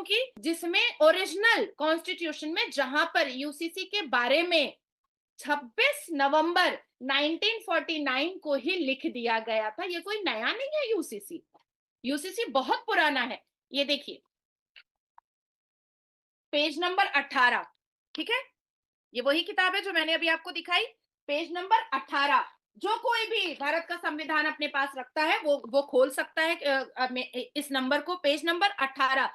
लोगों की, जिसमें ओरिजिनल कॉन्स्टिट्यूशन में जहां पर यूसीसी के बारे में 26 नवंबर 1949 को ही लिख दिया गया था। ये कोई नया नहीं है यूसीसी, यूसीसी बहुत पुराना है। ये देखिए पेज नंबर 18, ठीक है, ये वही किताब है जो मैंने अभी आपको दिखाई, पेज नंबर 18। जो कोई भी भारत का संविधान अपने पास रखता है वो खोल सकता है इस नंबर को, page number 18,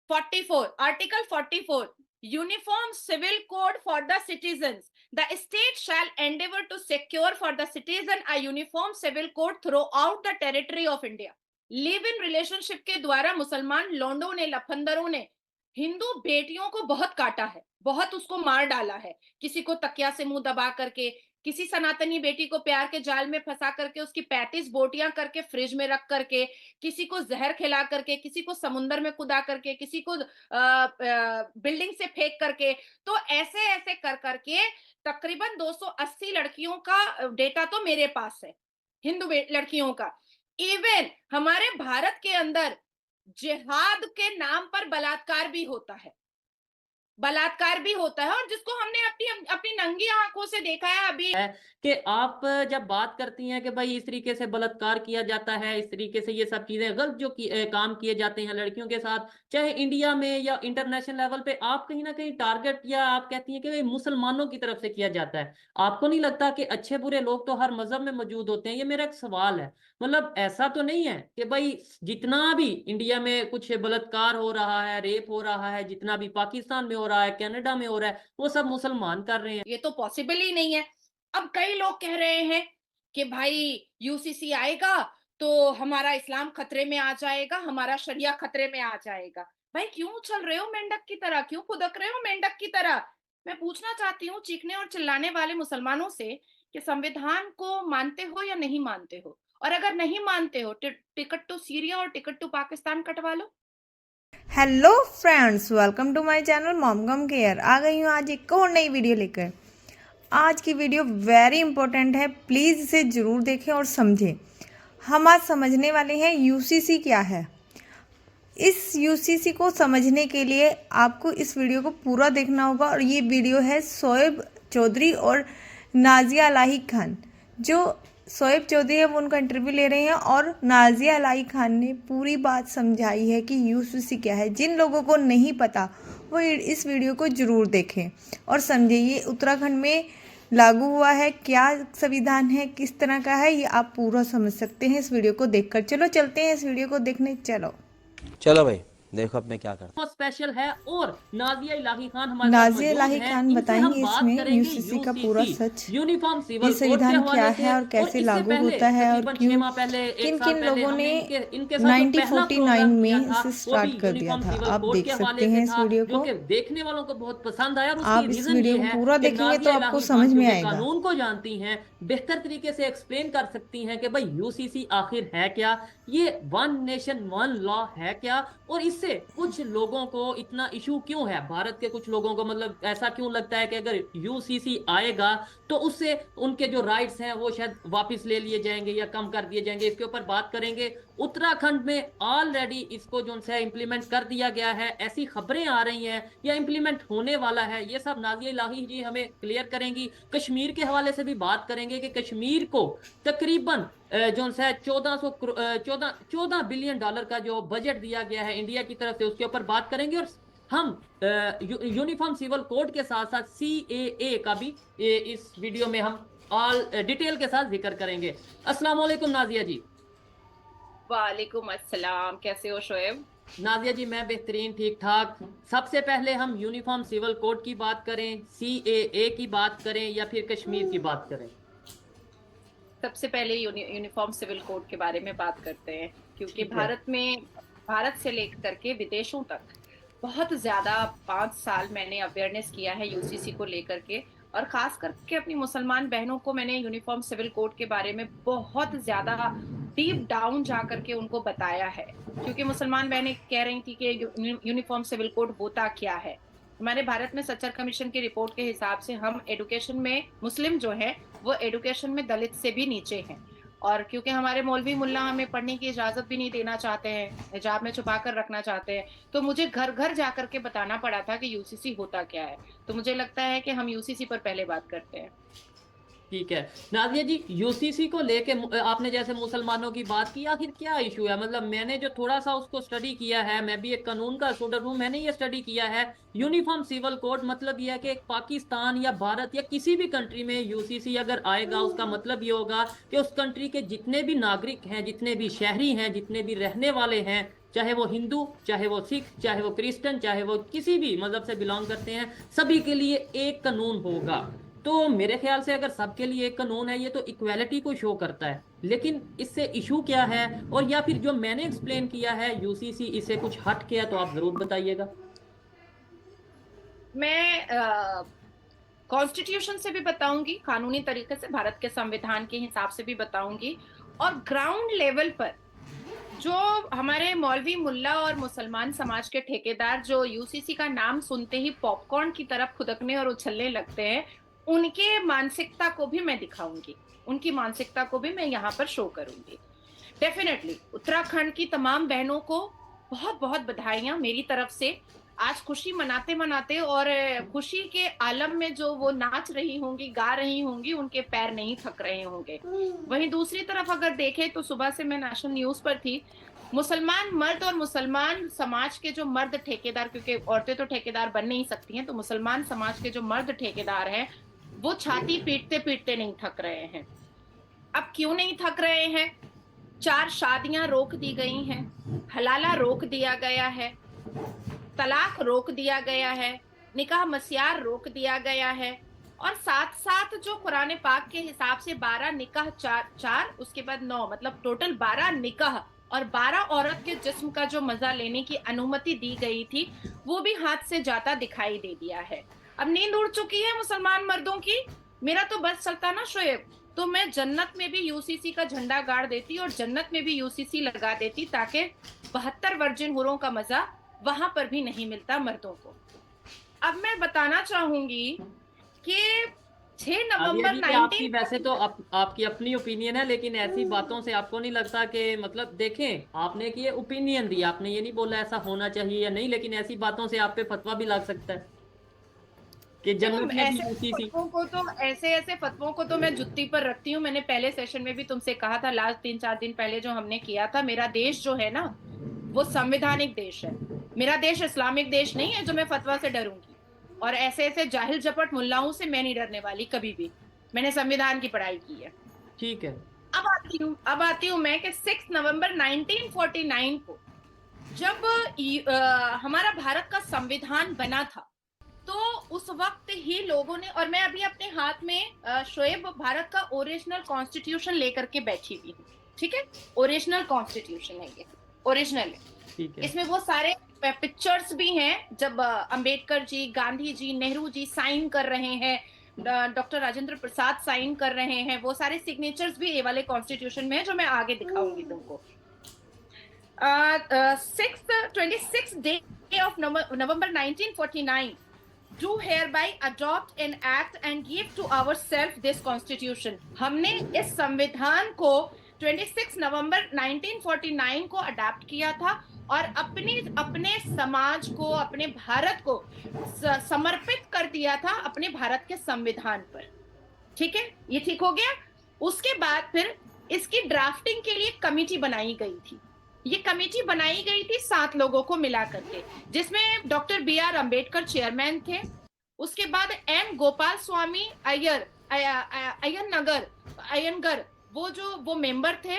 44, article 44, uniform civil code for the citizens, the state shall endeavour to secure for the citizen a uniform civil code throughout the territory of India. Live in relationship के द्वारा मुसलमान लोंडों ने, लफंदरों ने हिंदू बेटियों को बहुत काटा है, बहुत उसको मार डाला है, किसी को तकिया से मुंह दबा करके, किसी सनातनी बेटी को प्यार के जाल में फंसा करके उसकी 35 बोटियां करके फ्रिज में रख करके, किसी को जहर खिला करके, किसी को समुद्र में कुदा करके, किसी को बिल्डिंग से फेंक करके, तो ऐसे ऐसे कर करके तकरीबन 280 लड़कियों का डेटा तो मेरे पास है, हिंदू लड़कियों का। इवन हमारे भारत के अंदर जिहाद के नाम पर बलात्कार भी होता है, बलात्कार भी होता है, और जिसको हमने अपनी अपनी नंगी आंखों से देखा है अभी। है कि आप जब बात करती हैं कि भाई इस तरीके से बलात्कार किया जाता है, इस तरीके से ये सब चीजें गलत जो काम किए जाते हैं लड़कियों के साथ, चाहे इंडिया में या इंटरनेशनल लेवल पे, आप कहीं ना कहीं टारगेट, या आप कहती हैं कि भाई मुसलमानों की तरफ से किया जाता है। आपको नहीं लगता कि अच्छे बुरे लोग तो हर मजहब में मौजूद होते हैं? ये मेरा एक सवाल है। मतलब ऐसा तो नहीं है कि भाई जितना भी इंडिया में कुछ बलात्कार हो रहा है, रेप हो रहा है, जितना भी पाकिस्तान में हो रहा है, कनाडा में हो रहा है, वो सब मुसलमान कर रहे हैं? ये तो पॉसिबल ही नहीं है। अब कई लोग कह रहे हैं कि भाई यूसीसी आएगा तो हमारा इस्लाम खतरे में आ जाएगा, हमारा शरिया खतरे में आ जाएगा। भाई क्यों उछल रहे हो मेंढक की तरह, क्यों खुदक रहे हो मेंढक की तरह? मैं पूछना चाहती हूँ चीखने और चिल्लाने वाले मुसलमानों से कि संविधान को मानते हो या नहीं मानते हो, और अगर नहीं मानते हो टिकट टू सीरिया और टिकट टू पाकिस्तान कटवा लो। Hello friends, welcome to my channel मॉमगम केयर। आ गई हूँ आज एक और नई वीडियो लेकर। आज की वीडियो वेरी इंपॉर्टेंट है, प्लीज़ इसे ज़रूर देखें और समझें। हम आज समझने वाले हैं यूसीसी क्या है। इस यूसीसी को समझने के लिए आपको इस वीडियो को पूरा देखना होगा, और ये वीडियो है शोएब चौधरी और नाजिया इलाही खान। जो शोएब चौधरी है वो उनका इंटरव्यू ले रहे हैं, और नाजिया इलाही खान ने पूरी बात समझाई है कि यूसीसी क्या है। जिन लोगों को नहीं पता वो इस वीडियो को ज़रूर देखें और समझें। ये उत्तराखंड में लागू हुआ है, क्या संविधान है, किस तरह का है, ये आप पूरा समझ सकते हैं इस वीडियो को देखकर। चलो चलते हैं इस वीडियो को देखने। चलो भाई देखो अब मैं क्या करता बहुत स्पेशल है। और नाजिया इलाही खान हमारे साथ नाजिया मौजूद इलाही हैं। खान इनसे बताएंगे हम बात इसमें करेंगे यूसीसी का पूरा सच, यूनिफॉर्म ये सिविल कोड के संविधान क्या हवाले से। है और कैसे इससे लागू पहले होता है, और तकरीबन 6 क्यों माह पहले, एक किन साल किन पहले लोगों हमने ने इनके साथ जो पहला 1949 प्रोग्राम में किया था इसे वो भी स्टार्ट कर दिया यूनिफॉर्म था। सिविल आप कोड देख के सकते हवाले से हैं इस था, वीडियो जो को। कि देखने वालों को बहुत पसंद आया। और उसकी आप इस रीजन वीडियो ये को है पूरा कि देखेंगे नाजिया तो आपको इलाही खान समझ में क्योंकि आएगा। कानून को जानती हैं, बेहतर तरीके से एक्सप्लेन कर सकती हैं कि भाई यूसीसी आखिर है क्या, ये वन नेशन वन लॉ है क्या, और इससे कुछ लोगों को इतना इशू क्यों है, भारत के कुछ लोगों को मतलब ऐसा क्यों लगता है कि अगर यूसीसी आएगा तो उससे उनके जो राइट्स हैं वो शायद वापस ले लिए जाएंगे या कम कर दिए जाएंगे। इसके ऊपर बात करेंगे। उत्तराखंड में ऑलरेडी इसको जो है इंप्लीमेंट कर दिया गया है, ऐसी खबरें आ रही हैं, या इंप्लीमेंट होने वाला है। ये सब नाजिया इलाही जी हमें क्लियर करेंगी। कश्मीर के हवाले से भी बात करेंगे कि कश्मीर को तकरीबन जो है 14 बिलियन डॉलर का जो बजट दिया गया है इंडिया की तरफ से, उसके ऊपर बात करेंगे। और हम यूनिफॉर्म सिविल कोड के साथ साथ सीएए का भी इस वीडियो में हम ऑल डिटेल के साथ जिक्र करेंगे। अस्सलाम वालेकुम नाजिया जी। वालेकुम अस्सलाम, कैसे हो शोएब? नाजिया जी मैं बेहतरीन, ठीक ठाक। सबसे पहले हम यूनिफॉर्म सिविल कोड की बात करें, सीएए की बात करें, या फिर कश्मीर की बात करें? सबसे पहले यूनिफॉर्म सिविल कोड के बारे में बात करते हैं, क्योंकि ठीक है। भारत से लेकर के विदेशों तक बहुत ज्यादा 5 साल मैंने अवेयरनेस किया है यूसीसी को लेकर के, और खास करके अपनी मुसलमान बहनों को मैंने यूनिफॉर्म सिविल कोड के बारे में बहुत ज्यादा डीप डाउन जा करके उनको बताया है, क्योंकि मुसलमान बहनें कह रही थी कि यूनिफॉर्म सिविल कोड होता क्या है। हमारे भारत में सच्चर कमीशन की रिपोर्ट के हिसाब से हम एडुकेशन में, मुस्लिम जो है वो एडुकेशन में दलित से भी नीचे हैं। और क्योंकि हमारे मौलवी मुल्ला हमें पढ़ने की इजाजत भी नहीं देना चाहते हैं, हिजाब में छुपा कर रखना चाहते हैं, तो मुझे घर घर जाकर के बताना पड़ा था कि यूसीसी होता क्या है। तो मुझे लगता है कि हम यूसीसी पर पहले बात करते हैं। ठीक है नाजिया जी, यूसीसी को लेके आपने जैसे मुसलमानों की बात की, आखिर क्या इशू है? मतलब मैंने जो थोड़ा सा उसको स्टडी किया है, मैं भी एक कानून का स्टूडेंट हूँ, मैंने ये स्टडी किया है। यूनिफॉर्म सिविल कोड मतलब ये है कि पाकिस्तान या भारत या किसी भी कंट्री में यूसीसी अगर आएगा, उसका मतलब ये होगा कि उस कंट्री के जितने भी नागरिक हैं, जितने भी शहरी हैं, जितने भी रहने वाले हैं, चाहे वो हिंदू, चाहे वो सिख, चाहे वो क्रिश्चियन, चाहे वो किसी भी मजहब से बिलोंग करते हैं, सभी के लिए एक कानून होगा। तो मेरे ख्याल से अगर सबके लिए एक कानून है, ये तो इक्वालिटी को शो करता है। लेकिन इससे इशू क्या है, और या फिर जो मैंने एक्सप्लेन किया है यूसीसी इससे कुछ हट के है, तो आप जरूर बताइएगा। मैं कॉन्स्टिट्यूशन से भी बताऊंगी, कानूनी तरीके से भारत के संविधान के हिसाब से भी बताऊंगी, और ग्राउंड लेवल पर जो हमारे मौलवी मुल्ला और मुसलमान समाज के ठेकेदार जो यूसीसी का नाम सुनते ही पॉपकॉर्न की तरफ खुदकने और उछलने लगते हैं, उनके मानसिकता को भी मैं दिखाऊंगी, उनकी मानसिकता को भी मैं यहाँ पर शो करूंगी। डेफिनेटली उत्तराखंड की तमाम बहनों को बहुत बहुत बधाइयां मेरी तरफ से। आज खुशी मनाते मनाते और खुशी के आलम में जो वो नाच रही होंगी, गा रही होंगी, उनके पैर नहीं थक रहे होंगे। वहीं दूसरी तरफ अगर देखें तो सुबह से मैं नेशनल न्यूज पर थी, मुसलमान मर्द और मुसलमान समाज के जो मर्द ठेकेदार, क्योंकि औरतें तो ठेकेदार बन नहीं सकती हैं, तो मुसलमान समाज के जो मर्द ठेकेदार हैं वो छाती पीटते पीटते नहीं थक रहे हैं। अब क्यों नहीं थक रहे हैं? 4 शादियां रोक दी गई हैं, हलाला रोक दिया गया है, तलाक रोक दिया गया है, निकाह मस्यार रोक दिया गया है, और साथ साथ जो कुरान पाक के हिसाब से 12 निकाह, 4 उसके बाद 9, मतलब टोटल 12 निकाह और 12 औरत के जिस्म का जो मजा लेने की अनुमति दी गई थी, वो भी हाथ से जाता दिखाई दे दिया है। अब नींद उड़ चुकी है मुसलमान मर्दों की। मेरा तो बस चलता ना शोएब, तो मैं जन्नत में भी यूसीसी का झंडा गाड़ देती और जन्नत में भी यूसीसी लगा देती, ताकि 72 वर्जिन हुरों का मजा वहां पर भी नहीं मिलता मर्दों को। अब मैं बताना चाहूंगी कि 6 नवंबर आपकी वैसे तो आपकी अपनी ओपिनियन है, लेकिन ऐसी बातों से आपको नहीं लगता कि, मतलब देखें, आपने कि ये ओपिनियन दी, आपने ये नहीं बोला ऐसा होना चाहिए या नहीं, लेकिन ऐसी बातों से आप पे फतवा भी लग सकता है कि जन्नत में भी यूसीसी। ऐसे फतवों को तो मैं जुत्ती पर रखती हूँ। मैंने पहले सेशन में भी तुमसे कहा था, लास्ट 3-4 दिन पहले जो हमने किया था, मेरा देश जो है ना वो संवैधानिक देश है। मेरा देश इस्लामिक देश नहीं है जो मैं फतवा से डरूंगी, और ऐसे ऐसे जाहिल झपट मुल्लाओं से मैं नहीं डरने वाली कभी भी। मैंने संविधान की पढ़ाई की है। ठीक है, अब आती हूँ मैं कि 6 नवंबर 1949 को जब हमारा भारत का संविधान बना था, तो उस वक्त ही लोगों ने, और मैं अभी अपने हाथ में शोएब भारत का ओरिजिनल कॉन्स्टिट्यूशन लेकर के बैठी हुई हूँ, ठीक है? ओरिजिनल कॉन्स्टिट्यूशन है ये, ओरिजिनल है। ठीक है। इसमें वो सारे पिक्चर्स भी हैं जब अंबेडकर जी, गांधी जी, नेहरू जी साइन कर रहे हैं, डॉक्टर राजेंद्र प्रसाद साइन कर रहे हैं, वो सारे सिग्नेचर्स भी ये वाले कॉन्स्टिट्यूशन में है, जो मैं आगे दिखाऊंगी तुमको। 26th day of November 1949 do hereby adopt an act and give to ourselves this constitution। हमने इस संविधान को 26 नवंबर 1949 को अडॉप्ट किया था और अपने समाज को, अपने भारत को समर्पित कर दिया था अपने भारत के संविधान पर। ठीक है, ये ठीक हो गया। उसके बाद फिर इसकी ड्राफ्टिंग के लिए कमेटी बनाई गई थी। ये कमेटी बनाई गई थी 7 लोगों को मिला करके, जिसमें डॉक्टर BR अम्बेडकर चेयरमैन थे। उसके बाद M गोपाल स्वामी अयंगर वो मेंबर थे।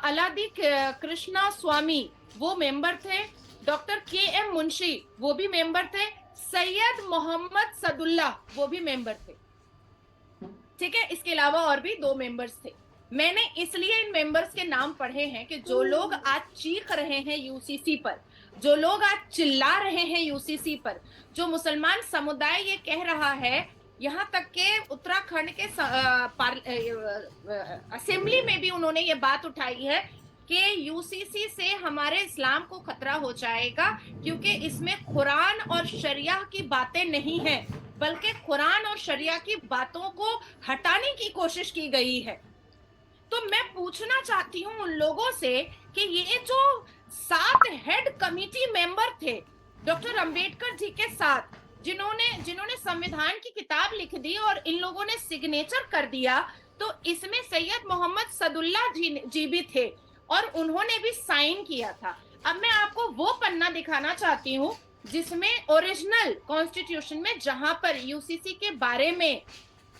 अलादी कृष्णा स्वामी वो मेंबर थे। डॉक्टर KM मुंशी वो भी मेंबर थे। सैयद मोहम्मद सदुल्ला वो भी मेंबर थे। ठीक है, इसके अलावा और भी 2 मेंबर्स थे। मैंने इसलिए इन मेंबर्स के नाम पढ़े हैं कि जो लोग आज चीख रहे हैं यूसीसी पर, जो लोग आज चिल्ला रहे हैं यूसीसी पर, जो मुसलमान समुदाय ये कह रहा है, यहाँ तक के उत्तराखंड के असेंबली में भी उन्होंने ये बात उठाई है कि यूसीसी से हमारे इस्लाम को खतरा हो जाएगा, क्योंकि इसमें कुरान और शरिया की बातें नहीं है, बल्कि कुरान और शरिया की बातों को हटाने की कोशिश की गई है। तो मैं पूछना चाहती हूँ उन लोगों से कि ये जो 7 हेड कमिटी मेंबर थे डॉक्टर अंबेडकर जी के साथ, जिन्होंने संविधान की किताब लिख दी और इन लोगों ने सिग्नेचर कर दिया, तो इसमें सैयद मोहम्मद सदुल्ला जी भी थे और उन्होंने भी साइन किया था। अब मैं आपको वो पन्ना दिखाना चाहती हूँ जिसमें ओरिजिनल कॉन्स्टिट्यूशन में जहां पर यूसीसी के बारे में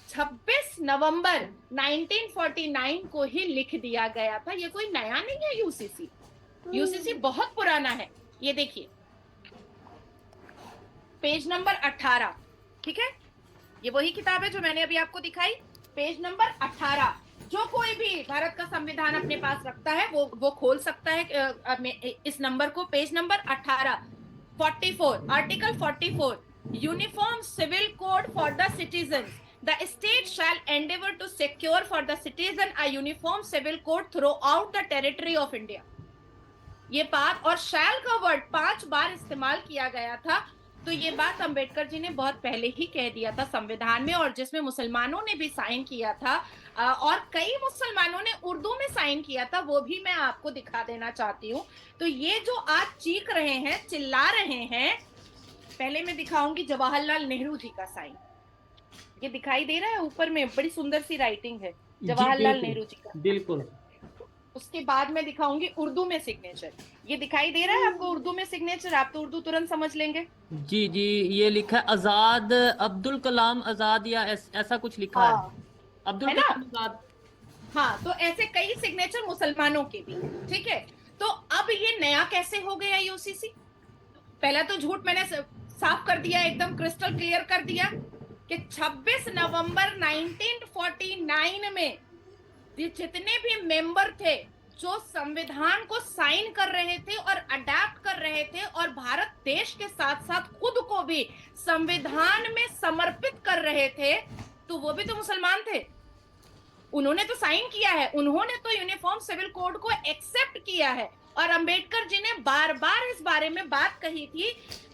26 नवंबर 1949 को ही लिख दिया गया था। ये कोई नया नहीं है यूसीसी, यूसीसी बहुत पुराना है। ये देखिए पेज नंबर 18, ठीक है, ये वही किताब है जो मैंने अभी आपको दिखाई। पेज नंबर 18, जो कोई भी भारत का संविधान अपने पास रखता है वो खोल सकता है इस नंबर को। Page number 18, 44, article 44, uniform civil code for the citizen. The state shall endeavor to secure for the citizen a uniform civil code throughout the territory of India. ये बात और shall का वर्ड 5 बार इस्तेमाल किया गया था, तो ये बात अंबेडकर जी ने बहुत पहले ही कह दिया था संविधान में, और जिसमें मुसलमानों ने भी साइन किया था और कई मुसलमानों ने उर्दू में साइन किया था, वो भी मैं आपको दिखा देना चाहती हूँ। तो ये जो आज चीख रहे हैं, चिल्ला रहे हैं, पहले मैं दिखाऊंगी जवाहरलाल नेहरू जी का साइन। ये दिखाई दे रहा है ऊपर में, बड़ी सुंदर सी राइटिंग है जवाहरलाल नेहरू जी का। बिल्कुल। उसके बाद मैं दिखाऊंगी उर्दू में सिग्नेचर। ये दिखाई दे रहा है आपको उर्दू में सिग्नेचर? आप तो उर्दू तुरंत समझ लेंगे। जी जी, ये लिखा है आजाद, अब्दुल कलाम आजाद या ऐसा कुछ लिखा है। अब्दुल कलाम आजाद। हाँ, तो ऐसे कई सिग्नेचर मुसलमानों के भी, ठीक है। तो अब ये नया कैसे हो गया यूसीसी? पहला तो झूठ मैंने साफ कर दिया, एकदम क्रिस्टल क्लियर कर दिया कि 26 नवंबर 1949 में जितने भी मेंबर थे जो संविधान को साइन कर रहे थे और अडैप्ट कर रहे थे और भारत देश के साथ साथ खुद को भी संविधान में समर्पित कर रहे थे, तो वो भी तो मुसलमान थे। उन्होंने तो साइन किया है, उन्होंने तो यूनिफॉर्म सिविल कोड को एक्सेप्ट किया है। और अंबेडकर जी ने बार बार इस बारे में बात कही थी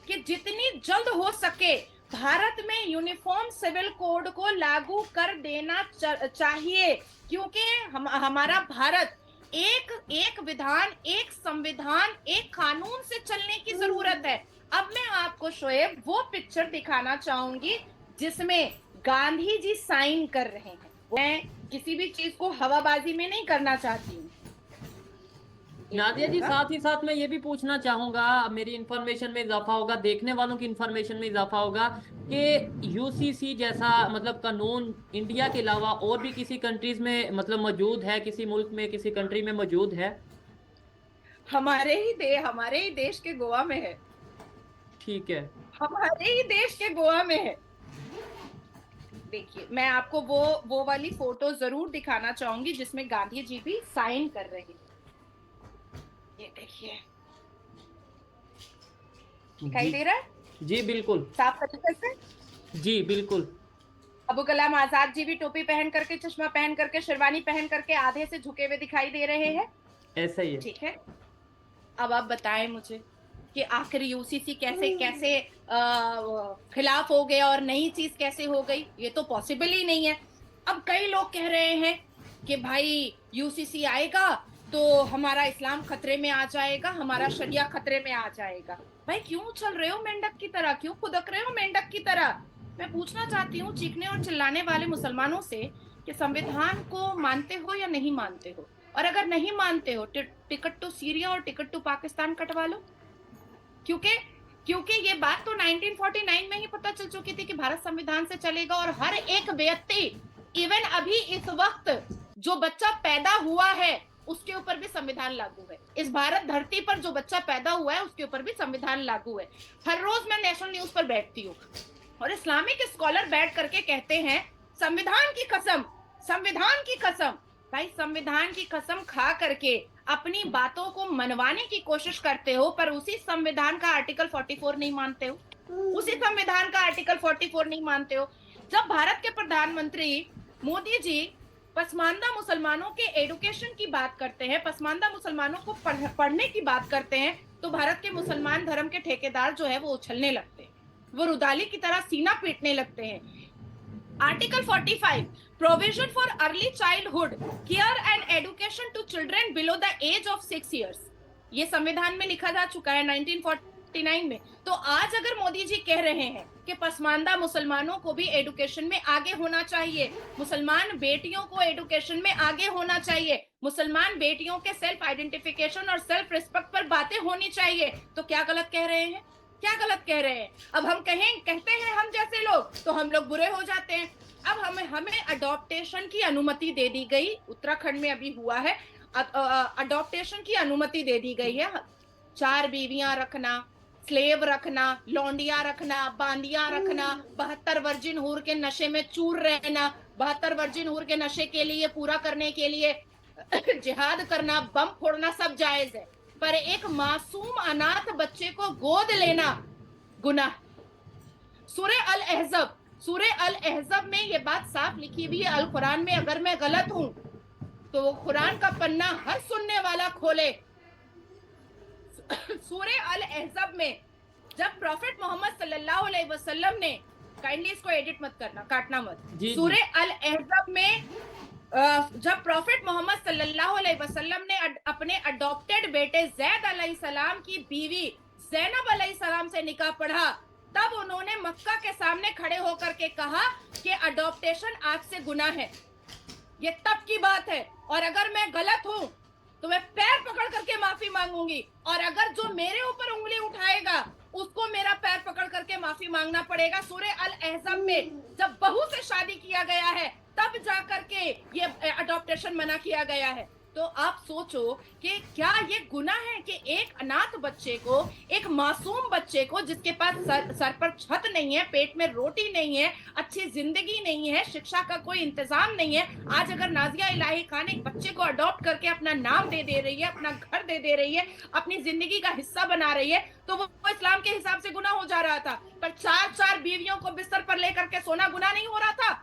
कि जितनी जल्द हो सके भारत में यूनिफॉर्म सिविल कोड को लागू कर देना चाहिए, क्योंकि हमारा भारत एक विधान, एक संविधान, एक कानून से चलने की जरूरत है। अब मैं आपको शोएब वो पिक्चर दिखाना चाहूंगी जिसमें गांधी जी साइन कर रहे हैं। मैं किसी भी चीज को हवाबाजी में नहीं करना चाहती हूँ। नादिया जी, साथ ही साथ मैं ये भी पूछना चाहूंगा, मेरी इंफॉर्मेशन में इजाफा होगा, देखने वालों की इंफॉर्मेशन में इजाफा होगा कि यूसीसी जैसा मतलब कानून इंडिया के अलावा और भी किसी कंट्रीज में मतलब मौजूद है, किसी मुल्क में, किसी कंट्री में मौजूद है? हमारे ही देश के गोवा में है। ठीक है, हमारे ही देश के गोवा में है। देखिए, मैं आपको वो वाली फोटो जरूर दिखाना चाहूंगी जिसमें गांधी जी भी साइन कर रहे हैं। ये देखिए, दिखाई दे रहा है? जी बिल्कुल, साफ तरीके से। जी बिल्कुल। अबुल कलाम आजाद जी भी टोपी पहन करके, चश्मा पहन करके, शेरवानी पहन करके आधे से झुके हुए दिखाई दे रहे हैं। ऐसा ही है, ठीक है। अब आप बताएं मुझे कि आखिर यूसीसी कैसे खिलाफ हो गया और नई चीज कैसे हो गई? ये तो पॉसिबल ही नहीं है। अब कई लोग कह रहे हैं कि भाई यूसीसी आएगा तो हमारा इस्लाम खतरे में आ जाएगा, हमारा शरिया खतरे में आ जाएगा। भाई क्यों चल रहे हो मेंढक की तरह, क्यों खुदक रहे हो मेंढक की तरह? मैं पूछना चाहती हूँ चीखने और चिल्लाने वाले मुसलमानों से कि संविधान को मानते हो या नहीं मानते हो? और अगर नहीं मानते हो, टिकट टू सीरिया और टिकट टू पाकिस्तान कटवा लो। क्योंकि ये बात तो 1949 में ही पता चल चुकी थी कि भारत संविधान से चलेगा और हर एक व्यक्ति, इवन अभी इस वक्त जो बच्चा पैदा हुआ है उसके ऊपर भी संविधान लागू है। इस भारत धरती पर जो बच्चा पैदा हुआ है उसके ऊपर भी संविधान लागू है। हर रोज मैं नेशनल न्यूज पर बैठती हूँ और इस्लामिक स्कॉलर बैठ करके कहते हैं संविधान की कसम, संविधान की कसम। भाई संविधान की कसम खा करके अपनी बातों को मनवाने की कोशिश करते हो, पर उसी संविधान का आर्टिकल 44 नहीं मानते हो, उसी संविधान का आर्टिकल 44 नहीं मानते हो। जब भारत के प्रधानमंत्री मोदी जी पसमानदा मुसलमानों के एजुकेशन की बात करते हैं, पसमानदा मुसलमानों को पढ़ने की बात करते हैं, तो भारत के मुसलमान धर्म के ठेकेदार जो है वो उछलने लगते हैं, वो रुदाली की तरह सीना पीटने लगते हैं। Article 45 provision for early childhood care and education to children below the age of 6 years, ये संविधान में लिखा जा चुका है 1949 में। तो आज अगर मोदी जी कह रहे हैं कि पसमानदा मुसलमानों को भी एजुकेशन में आगे होना चाहिए, मुसलमान बेटियों को एजुकेशन में आगे होना चाहिए, मुसलमान बेटियों के सेल्फ आइडेंटिफिकेशन और सेल्फ रिस्पेक्ट पर बातें होनी चाहिए, तो क्या गलत कह रहे हैं? क्या गलत कह रहे हैं? अब हम कहते हैं हम जैसे लोग, तो हम लोग बुरे हो जाते हैं। अब हमें अडॉप्टेशन की अनुमति दे दी गई, उत्तराखंड में अभी हुआ है, अडॉप्टेशन की अनुमति दे दी गई है। 4 बीवियां रखना, स्लेव रखना, लौंडिया रखना, बांदिया रखना, 72 वर्जिन हूर के नशे में चूर रहना, 72 वर्जिन हूर के नशे के लिए पूरा करने के लिए जिहाद करना, बम फोड़ना, सब जायज है, पर एक मासूम अनाथ बच्चे को गोद लेना गुनाह। सूरह अल अहज़ब में ये बात साफ लिखी हुई है। अल कुरान में अगर मैं गलत हूं तो वो कुरान का पन्ना हर सुनने वाला खोले। सूरह अल अहज़ब में जब प्रॉफेट मोहम्मद सल्लल्लाहु अलैहि वसल्लम ने, काइंडली इसको एडिट मत करना, काटना मत, सूरह अल अहज़ब में जब प्रॉफेट मोहम्मद सल्लल्लाहु अलैहि वसल्लम ने अपने अडॉप्टेड बेटे ज़ैद अलैहिस्सलाम की बीवी ज़ैनब अलैहिस्सलाम से निकाह पढ़ा, तब उन्होंने मक्का के सामने खड़े होकर के कहा कि अडॉप्टेशन आज से गुनाह है। ये तब की बात है, और अगर मैं गलत हूं तो मैं पैर पकड़ करके माफी मांगूंगी, और अगर जो मेरे ऊपर उंगली उठाएगा उसको मेरा पैर पकड़ करके माफी मांगना पड़ेगा। सूरह अल अहज़ब में जब बहू से शादी किया गया है तब जाकर के ये अडॉप्टेशन मना किया गया है। तो आप सोचो कि क्या ये गुनाह है कि एक अनाथ बच्चे को, एक मासूम बच्चे को जिसके पास सर पर छत नहीं है, पेट में रोटी नहीं है, अच्छी जिंदगी नहीं है, शिक्षा का कोई इंतजाम नहीं है, आज अगर नाजिया इलाही खान एक बच्चे को अडॉप्ट करके अपना नाम दे रही है, अपना घर दे रही है, अपनी जिंदगी का हिस्सा बना रही है, तो वो इस्लाम के हिसाब से गुनाह हो जा रहा था। पर 4 बीवियों को बिस्तर पर लेकर के सोना गुनाह नहीं हो रहा था।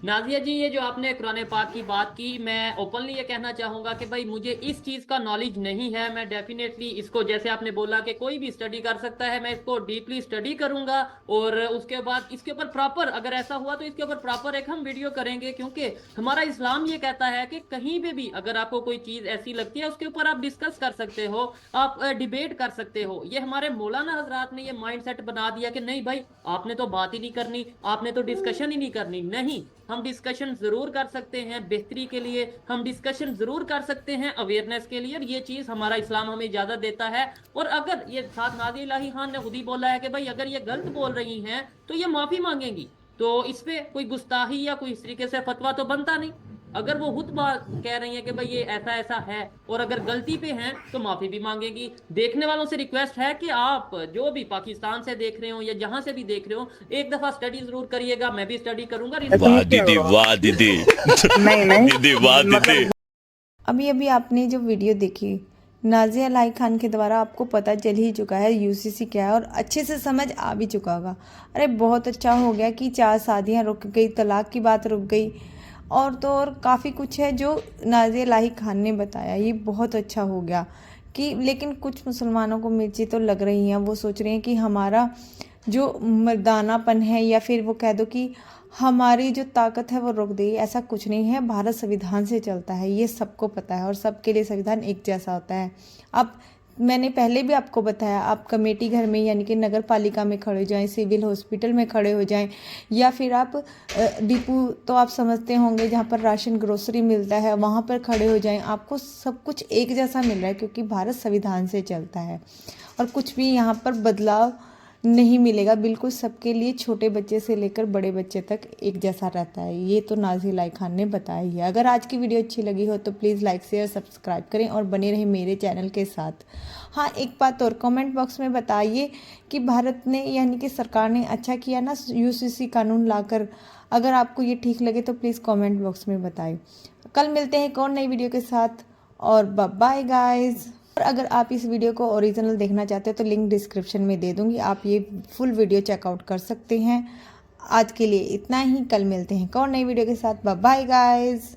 नाजिया जी, ये जो आपने कुरान पाक की बात की, मैं ओपनली ये कहना चाहूँगा कि भाई मुझे इस चीज़ का नॉलेज नहीं है। मैं डेफिनेटली इसको, जैसे आपने बोला कि कोई भी स्टडी कर सकता है, मैं इसको डीपली स्टडी करूँगा और उसके बाद इसके ऊपर प्रॉपर, अगर ऐसा हुआ तो इसके ऊपर प्रॉपर एक हम वीडियो करेंगे, क्योंकि हमारा इस्लाम ये कहता है कि कहीं पे भी अगर आपको कोई चीज़ ऐसी लगती है उसके ऊपर आप डिस्कस कर सकते हो, आप डिबेट कर सकते हो। ये हमारे मौलाना हजरात ने ये माइंड सेट बना दिया कि नहीं भाई आपने तो बात ही नहीं करनी, आपने तो डिस्कशन ही नहीं करनी। नहीं, हम डिस्कशन जरूर कर सकते हैं बेहतरी के लिए, हम डिस्कशन जरूर कर सकते हैं अवेयरनेस के लिए, ये चीज हमारा इस्लाम हमें इजाजत देता है। और अगर ये साथ नाज़िया इलाही खान ने खुद ही बोला है कि भाई अगर ये गलत बोल रही हैं तो ये माफी मांगेंगी, तो इस पे कोई गुस्ताही या कोई इस तरीके से फतवा तो बनता नहीं। अगर वो खुद बात कह रही है कि भाई ये ऐसा ऐसा है और अगर गलती पे हैं तो माफी भी मांगेगी। देखने वालों से रिक्वेस्ट है कि आप जो भी पाकिस्तान से देख रहे हो या जहां से भी देख रहे हो, एक दफा स्टडी जरूर करिएगा, मैं भी स्टडी करूंगा। वाह दीदी, वाह दीदी, दीदी वाह दीदी। अभी आपने जो वीडियो देखी नाज़िया इलाही खान के द्वारा, आपको पता चल ही चुका है यूसीसी क्या है और अच्छे से समझ आ भी चुका होगा। अरे बहुत अच्छा हो गया कि 4 शादियां रुक गई, तलाक की बात रुक गई, और तो और काफ़ी कुछ है जो नाज़िया इलाही खान ने बताया। ये बहुत अच्छा हो गया कि, लेकिन कुछ मुसलमानों को मिर्ची तो लग रही हैं, वो सोच रहे हैं कि हमारा जो मर्दानापन है या फिर वो कह दो कि हमारी जो ताकत है वो रुक गई। ऐसा कुछ नहीं है, भारत संविधान से चलता है, ये सबको पता है और सबके लिए संविधान एक जैसा होता है। अब मैंने पहले भी आपको बताया, आप कमेटी घर में यानी कि नगर पालिका में खड़े हो जाएं, सिविल हॉस्पिटल में खड़े हो जाएं, या फिर आप डिपो तो आप समझते होंगे जहाँ पर राशन ग्रोसरी मिलता है वहाँ पर खड़े हो जाएं, आपको सब कुछ एक जैसा मिल रहा है क्योंकि भारत संविधान से चलता है और कुछ भी यहाँ पर बदलाव नहीं मिलेगा। बिल्कुल सबके लिए, छोटे बच्चे से लेकर बड़े बच्चे तक एक जैसा रहता है। ये तो नाज़िया इलाही खान ने बताया ही है। अगर आज की वीडियो अच्छी लगी हो तो प्लीज़ लाइक शेयर सब्सक्राइब करें और बने रहें मेरे चैनल के साथ। हाँ, एक बात और, कमेंट बॉक्स में बताइए कि भारत ने यानी कि सरकार ने अच्छा किया ना यूसीसी कानून लाकर। अगर आपको ये ठीक लगे तो प्लीज़ कॉमेंट बॉक्स में बताइए। कल मिलते हैं एक और नई वीडियो के साथ और बाय गाइज। और अगर आप इस वीडियो को ओरिजिनल देखना चाहते हो तो लिंक डिस्क्रिप्शन में दे दूंगी, आप ये फुल वीडियो चेकआउट कर सकते हैं। आज के लिए इतना ही, कल मिलते हैं एक और नई वीडियो के साथ। Bye guys.